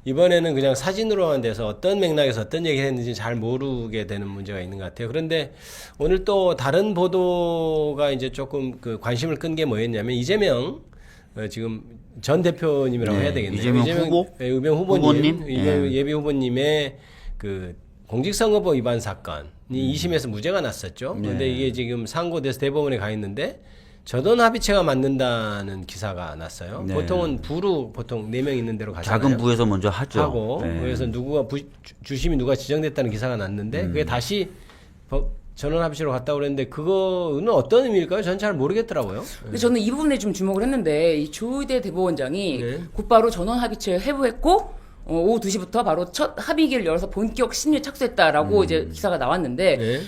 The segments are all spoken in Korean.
이번에는 그냥 사진으로만 돼서 어떤 맥락에서 어떤 얘기를 했는지 잘 모르게 되는 문제가 있는 것 같아요. 그런데 오늘 또 다른 보도가 이제 조금 그 관심을 끈 게 뭐였냐면 이재명 지금 전 대표님이라고 해야 되겠네요. 이재명 후보? 의병 후보님? 이재명 예비 후보님의 그 공직선거법 위반 사건이 2심에서 무죄가 났었죠. 그런데 이게 지금 상고돼서 대법원에 가 있는데 전원 합의체가 맞는다는 기사가 났어요. 네. 보통은 부로 보통 4명 있는 대로 가잖아요. 작은 부에서 먼저 하죠. 그래서 누구가 주심이 누가 지정됐다는 기사가 났는데 그게 다시 전원 합의체로 갔다고 그랬는데 그거는 어떤 의미일까요? 저는 잘 모르겠더라고요. 근데 저는 이 부분에 좀 주목을 했는데 이 조의대 대법원장이 네. 곧바로 전원 합의체 회부했고 오후 2시부터 바로 첫 합의기를 열어서 본격 심리에 착수했다라고 이제 기사가 나왔는데 네.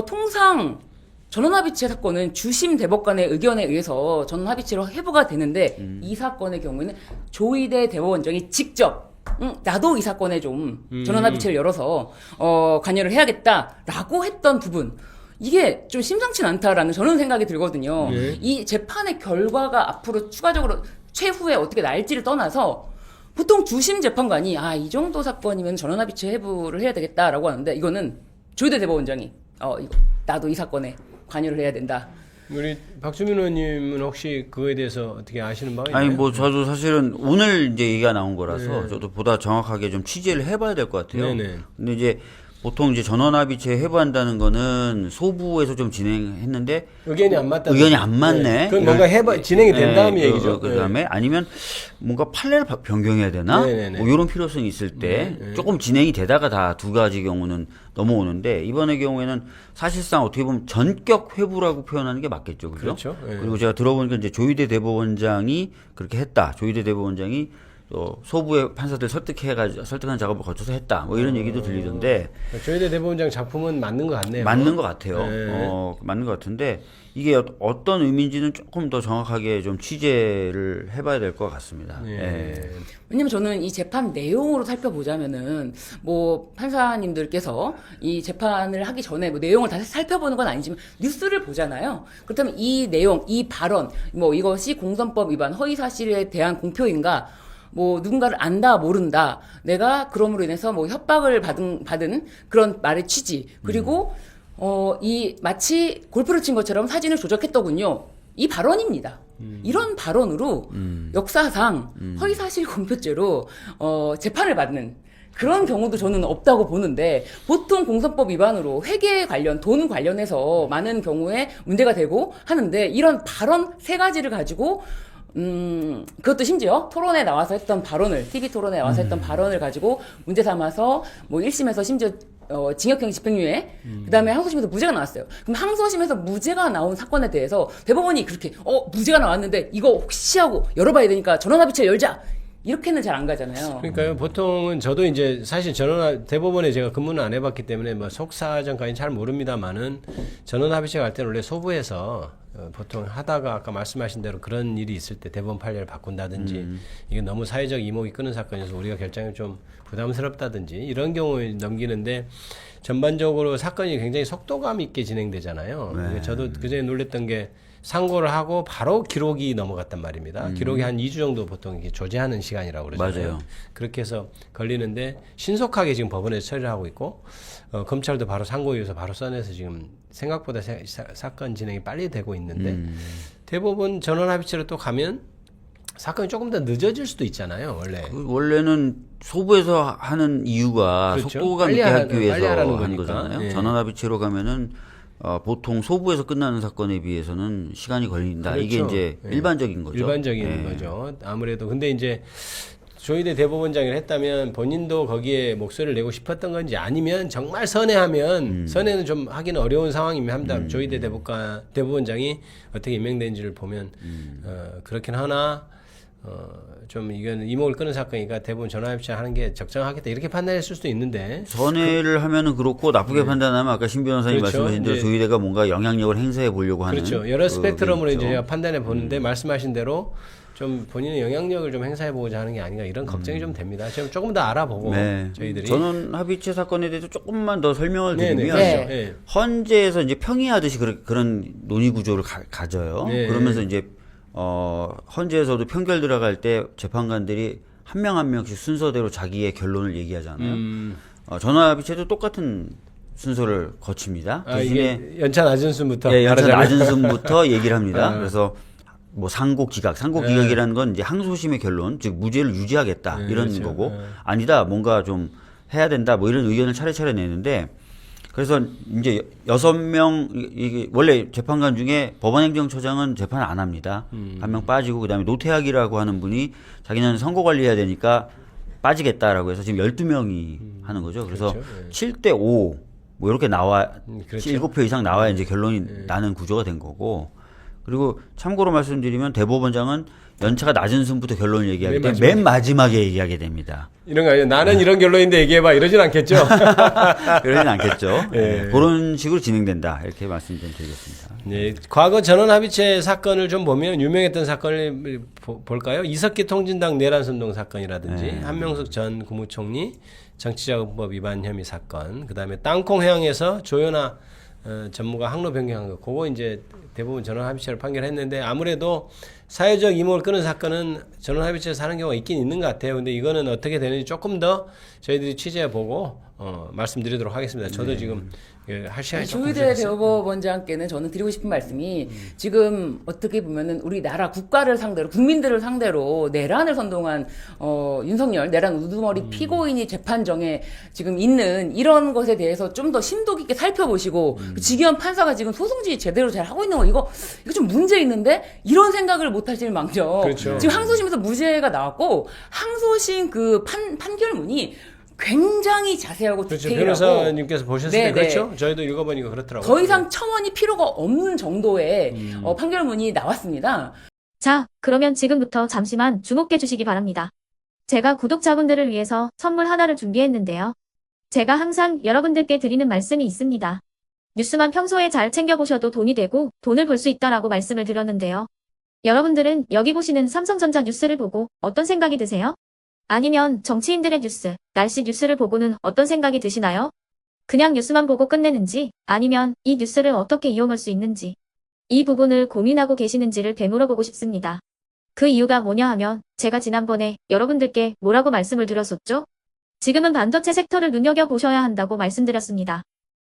통상 전원합의체 사건은 주심 대법관의 의견에 의해서 전원합의체로 회부가 되는데 이 사건의 경우에는 조의대 대법원장이 직접 나도 이 사건에 좀 전원합의체를 열어서 관여를 해야겠다라고 했던 부분 이게 좀 심상치 않다라는 저는 생각이 들거든요. 네. 이 재판의 결과가 앞으로 추가적으로 최후에 어떻게 날지를 떠나서 보통 주심 재판관이 이 정도 사건이면 전원합의체 회부를 해야 되겠다라고 하는데 이거는 조의대 대법원장이 이거 나도 이 사건에 관여를 해야 된다. 우리 박주민 의원님은 혹시 그거에 대해서 어떻게 아시는 바가 있나요? 아니 뭐 저도 사실은 오늘 이제 얘기가 나온 거라서 저도 보다 정확하게 좀 취재를 해봐야 될 것 같아요. 네네. 근데 이제 보통 이제 전원합의체 회부한다는 거는 소부에서 좀 진행했는데 의견이 안 맞다. 의견이 안 맞네. 네. 그건 뭔가 진행이 된 다음 얘기죠. 그다음에 아니면 뭔가 판례를 변경해야 되나? 네네네. 뭐 이런 필요성이 있을 때 조금 진행이 되다가 다 두 가지 경우는 넘어오는데 이번의 경우에는 사실상 어떻게 보면 전격 회부라고 표현하는 게 맞겠죠, 그죠? 그렇죠. 네. 그리고 제가 들어보니까 이제 조의대 대법원장이 그렇게 했다. 조의대 대법원장이 또 소부의 판사들 설득하는 작업을 거쳐서 했다. 뭐 이런 얘기도 들리던데 조의대 대법원장 작품은 맞는 것 같네요. 맞는 것 같아요. 네. 맞는 것 같은데 이게 어떤 의미인지는 조금 더 정확하게 좀 취재를 해봐야 될 것 같습니다. 예. 왜냐면 저는 이 재판 내용으로 살펴보자면은 뭐 판사님들께서 이 재판을 하기 전에 뭐 내용을 다시 살펴보는 건 아니지만 뉴스를 보잖아요. 그렇다면 이 내용, 이 발언, 뭐 이것이 공선법 위반, 허위 사실에 대한 공표인가? 뭐 누군가를 안다 모른다 내가 그럼으로 인해서 뭐 협박을 받은 그런 말의 취지 그리고 이 마치 골프를 친 것처럼 사진을 조작했더군요 이 발언입니다. 이런 발언으로 역사상 허위사실 공표죄로 재판을 받는 그런 경우도 저는 없다고 보는데 보통 공선법 위반으로 회계 관련 돈 관련해서 많은 경우에 문제가 되고 하는데 이런 발언 세 가지를 가지고 그것도 심지어 토론에 나와서 했던 발언을, TV 토론에 나와서 했던 발언을 가지고 문제 삼아서 뭐 1심에서 심지어 징역형 집행유예, 그 다음에 항소심에서 무죄가 나왔어요. 그럼 항소심에서 무죄가 나온 사건에 대해서 대법원이 그렇게, 무죄가 나왔는데 이거 혹시 하고 열어봐야 되니까 전원합의체 열자! 이렇게는 잘 안 가잖아요. 그러니까요. 보통은 저도 이제 사실 대법원에 제가 근무는 안 해봤기 때문에 뭐 속사정까지는 잘 모릅니다만은 전원합의체 갈 때는 원래 소부에서 보통 하다가 아까 말씀하신 대로 그런 일이 있을 때 대법원 판례를 바꾼다든지 이게 너무 사회적 이목이 끄는 사건이어서 우리가 결정이 좀 부담스럽다든지 이런 경우에 넘기는데 전반적으로 사건이 굉장히 속도감 있게 진행되잖아요. 네. 저도 그전에 놀랬던 게 상고를 하고 바로 기록이 넘어갔단 말입니다. 기록이 한 2주 정도 보통 이렇게 조제하는 시간이라고 그러잖아요. 맞아요. 그렇게 해서 걸리는데 신속하게 지금 법원에서 처리를 하고 있고 검찰도 바로 상고이어서 바로 써내서 지금 생각보다 사건 진행이 빨리 되고 있는데 대법원 전원합의체로 또 가면 사건이 조금 더 늦어질 수도 있잖아요. 원래는 소부에서 하는 이유가 그렇죠. 속도감 빨리 있게 하기 빨리 위해서 하라는 하는 거니까. 거잖아요. 예. 전원합의체로 가면은 보통 소부에서 끝나는 사건에 비해서는 시간이 걸린다. 그렇죠. 이게 이제 예. 일반적인 거죠. 일반적인 예. 거죠. 아무래도 근데 이제 조의대 대법원장을 했다면 본인도 거기에 목소리를 내고 싶었던 건지 아니면 정말 선회하면 선회는 좀 하기는 어려운 상황이면 합니다. 조의대 대법원장이 어떻게 임명된지를 보면 그렇긴 하나 좀 이건 이목을 끄는 사건이니까 대부분 전화합의체 하는 게 적정하겠다 이렇게 판단했을 수도 있는데 선회를 하면은 그렇고 나쁘게 판단하면 아까 신 변호사님 그렇죠. 말씀하신 대로 이제 조의대가 뭔가 영향력을 행사해 보려고 하는 그렇죠. 여러 스펙트럼으로 그게 있죠. 이제 제가 판단해 보는데 말씀하신 대로 좀 본인의 영향력을 좀 행사해 보고자 하는 게 아닌가 이런 걱정이 좀 됩니다. 지금 조금 더 알아보고 네. 저희들이 전원합의체 사건에 대해서 조금만 더 설명을 네네, 드리면 그렇죠. 네. 네. 헌재에서 이제 평이하듯이 그런 논의 구조를 가져요. 네. 그러면서 이제 헌재에서도 평결 들어갈 때 재판관들이 한 명 한 명씩 순서대로 자기의 결론을 얘기하잖아요. 전화합의체도 똑같은 순서를 거칩니다. 대신에 이게 연차 낮은 순부터 예, 연차 말하자면. 낮은 순부터 얘기를 합니다. 그래서 뭐 상고기각이라는 건 이제 항소심의 결론, 즉 무죄를 유지하겠다 이런 그렇죠. 거고 아니다 뭔가 좀 해야 된다 뭐 이런 의견을 차례차례 내는데 그래서 이제 6명 이게 원래 재판관 중에 법원행정처장은 재판을 안 합니다. 한 명 빠지고 그다음에 노태학이라고 하는 분이 자기는 선거 관리해야 되니까 빠지겠다라고 해서 지금 12명이 하는 거죠. 그래서 그렇죠. 7대 5 뭐 이렇게 나와 그렇죠. 7표 이상 나와야 이제 결론이 나는 구조가 된 거고. 그리고 참고로 말씀드리면 대법원장은 연차가 낮은 순부터 결론을 얘기하기 때문에 맨 마지막에 얘기하게 됩니다. 이런 거 아니에요. 나는 이런 결론인데 얘기해봐 이러진 않겠죠. 그러진 않겠죠. 예. 그런 식으로 진행된다. 이렇게 말씀 좀 드리겠습니다. 네, 과거 전원합의체 사건을 좀 보면 유명했던 사건을 볼까요? 이석기 통진당 내란선동 사건이라든지 한명숙 전 국무총리 정치자금법 위반 혐의 사건, 그다음에 땅콩해양에서 조현아 전무가 항로 변경한 거, 그거 이제 대부분 전원합의체를 판결했는데 아무래도 사회적 이목을 끄는 사건은 전원합의체에서 하는 경우가 있긴 있는 것 같아요. 근데 이거는 어떻게 되는지 조금 더 저희들이 취재해보고 말씀드리도록 하겠습니다. 저도 지금 할 시간이 조금 조희대 부족했어요. 대법원장께는 저는 드리고 싶은 말씀이 지금 어떻게 보면은 우리나라 국가를 상대로 국민들을 상대로 내란을 선동한 윤석열 내란 우두머리 피고인이 재판정에 지금 있는 이런 것에 대해서 좀 더 심도 깊게 살펴보시고 지기현 판사가 지금 소송지 제대로 잘 하고 있는 거 이거 좀 문제 있는데 이런 생각을 못 하실 망정 그렇죠. 지금 항소심에서 무죄가 나왔고 항소심 그 판결문이 굉장히 자세하고 그렇죠. 디테일하고 변호사님께서 보셨을 때 네, 네. 그렇죠. 저희도 읽어보니까 그렇더라고요. 더 이상 첨언이 필요가 없는 정도의 판결문이 나왔습니다. 자, 그러면 지금부터 잠시만 주목해 주시기 바랍니다. 제가 구독자분들을 위해서 선물 하나를 준비했는데요. 제가 항상 여러분들께 드리는 말씀이 있습니다. 뉴스만 평소에 잘 챙겨보셔도 돈이 되고 돈을 벌 수 있다라고 말씀을 드렸는데요. 여러분들은 여기 보시는 삼성전자 뉴스를 보고 어떤 생각이 드세요? 아니면 정치인들의 뉴스, 날씨 뉴스를 보고는 어떤 생각이 드시나요? 그냥 뉴스만 보고 끝내는지 아니면 이 뉴스를 어떻게 이용할 수 있는지 이 부분을 고민하고 계시는지를 되물어보고 싶습니다. 그 이유가 뭐냐 하면 제가 지난번에 여러분들께 뭐라고 말씀을 드렸었죠? 지금은 반도체 섹터를 눈여겨보셔야 한다고 말씀드렸습니다.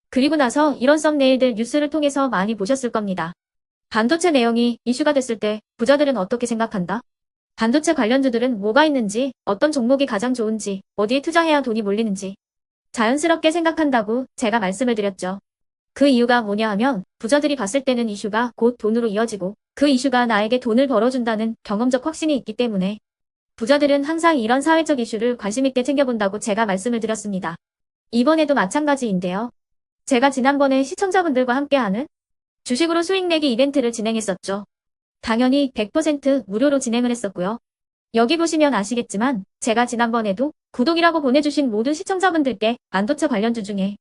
그리고 나서 이런 썸네일들 뉴스를 통해서 많이 보셨을 겁니다. 반도체 내용이 이슈가 됐을 때 부자들은 어떻게 생각한다? 반도체 관련주들은 뭐가 있는지, 어떤 종목이 가장 좋은지, 어디에 투자해야 돈이 몰리는지 자연스럽게 생각한다고 제가 말씀을 드렸죠. 그 이유가 뭐냐 하면 부자들이 봤을 때는 이슈가 곧 돈으로 이어지고 그 이슈가 나에게 돈을 벌어준다는 경험적 확신이 있기 때문에 부자들은 항상 이런 사회적 이슈를 관심 있게 챙겨본다고 제가 말씀을 드렸습니다. 이번에도 마찬가지인데요. 제가 지난번에 시청자분들과 함께하는 주식으로 수익 내기 이벤트를 진행했었죠. 당연히 100% 무료로 진행을 했었고요. 여기 보시면 아시겠지만 제가 지난번에도 구독이라고 보내주신 모든 시청자분들께 반도체 관련주 중에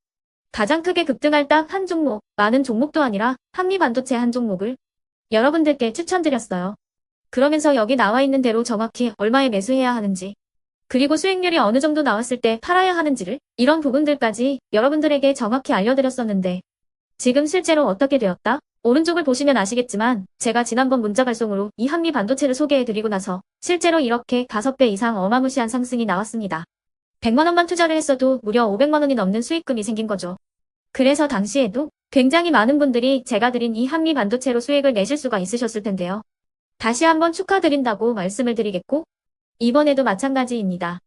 가장 크게 급등할 딱 한 종목, 많은 종목도 아니라 한미반도체 한 종목을 여러분들께 추천드렸어요. 그러면서 여기 나와 있는 대로 정확히 얼마에 매수해야 하는지 그리고 수익률이 어느 정도 나왔을 때 팔아야 하는지를 이런 부분들까지 여러분들에게 정확히 알려드렸었는데 지금 실제로 어떻게 되었다? 오른쪽을 보시면 아시겠지만 제가 지난번 문자 발송으로 이 한미 반도체를 소개해드리고 나서 실제로 이렇게 5배 이상 어마무시한 상승이 나왔습니다. 100만 원만 투자를 했어도 무려 500만 원이 넘는 수익금이 생긴 거죠. 그래서 당시에도 굉장히 많은 분들이 제가 드린 이 한미 반도체로 수익을 내실 수가 있으셨을 텐데요. 다시 한번 축하드린다고 말씀을 드리겠고 이번에도 마찬가지입니다.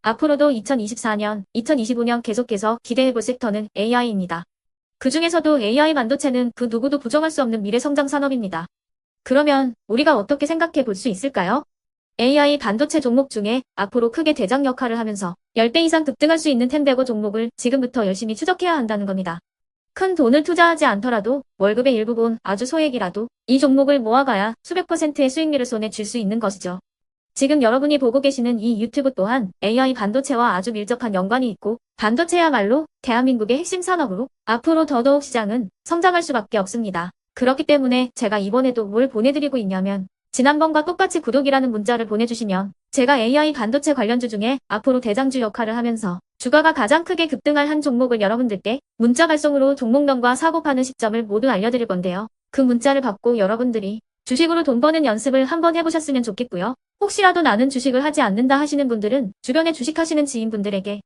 앞으로도 2024년, 2025년 계속해서 기대해볼 섹터는 AI입니다. 그 중에서도 AI 반도체는 그 누구도 부정할 수 없는 미래 성장 산업입니다. 그러면 우리가 어떻게 생각해 볼 수 있을까요? AI 반도체 종목 중에 앞으로 크게 대장 역할을 하면서 10배 이상 급등할 수 있는 텐베고 종목을 지금부터 열심히 추적해야 한다는 겁니다. 큰 돈을 투자하지 않더라도 월급의 일부분 아주 소액이라도 이 종목을 모아가야 수백 %의 수익률을 손에 쥘 수 있는 것이죠. 지금 여러분이 보고 계시는 이 유튜브 또한 AI 반도체와 아주 밀접한 연관이 있고 반도체야말로 대한민국의 핵심 산업으로 앞으로 더더욱 시장은 성장할 수밖에 없습니다. 그렇기 때문에 제가 이번에도 뭘 보내드리고 있냐면 지난번과 똑같이 구독이라는 문자를 보내주시면 제가 AI 반도체 관련주 중에 앞으로 대장주 역할을 하면서 주가가 가장 크게 급등할 한 종목을 여러분들께 문자 발송으로 종목명과 사고 파는 시점을 모두 알려드릴 건데요. 그 문자를 받고 여러분들이 주식으로 돈 버는 연습을 한번 해보셨으면 좋겠고요. 혹시라도 나는 주식을 하지 않는다 하시는 분들은 주변에 주식하시는 지인분들에게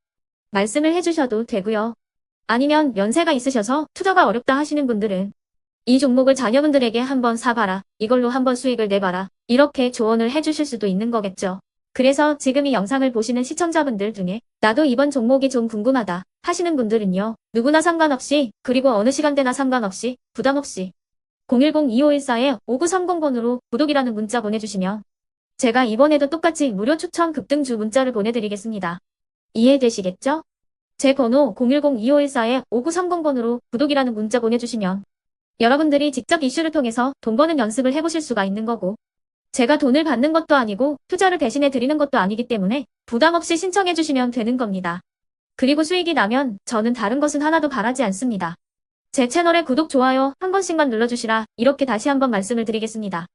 말씀을 해주셔도 되고요. 아니면 연세가 있으셔서 투자가 어렵다 하시는 분들은 이 종목을 자녀분들에게 한번 사봐라. 이걸로 한번 수익을 내봐라. 이렇게 조언을 해주실 수도 있는 거겠죠. 그래서 지금 이 영상을 보시는 시청자분들 중에 나도 이번 종목이 좀 궁금하다 하시는 분들은요. 누구나 상관없이 그리고 어느 시간대나 상관없이 부담 없이 010-2514-5930번으로 구독이라는 문자 보내주시면 제가 이번에도 똑같이 무료 추천 급등주 문자를 보내드리겠습니다. 이해되시겠죠? 제 번호 010-2514-5930번으로 구독이라는 문자 보내주시면 여러분들이 직접 이슈를 통해서 돈 버는 연습을 해보실 수가 있는 거고 제가 돈을 받는 것도 아니고 투자를 대신해 드리는 것도 아니기 때문에 부담 없이 신청해 주시면 되는 겁니다. 그리고 수익이 나면 저는 다른 것은 하나도 바라지 않습니다. 제 채널에 구독, 좋아요 한 번씩만 눌러주시라 이렇게 다시 한번 말씀을 드리겠습니다.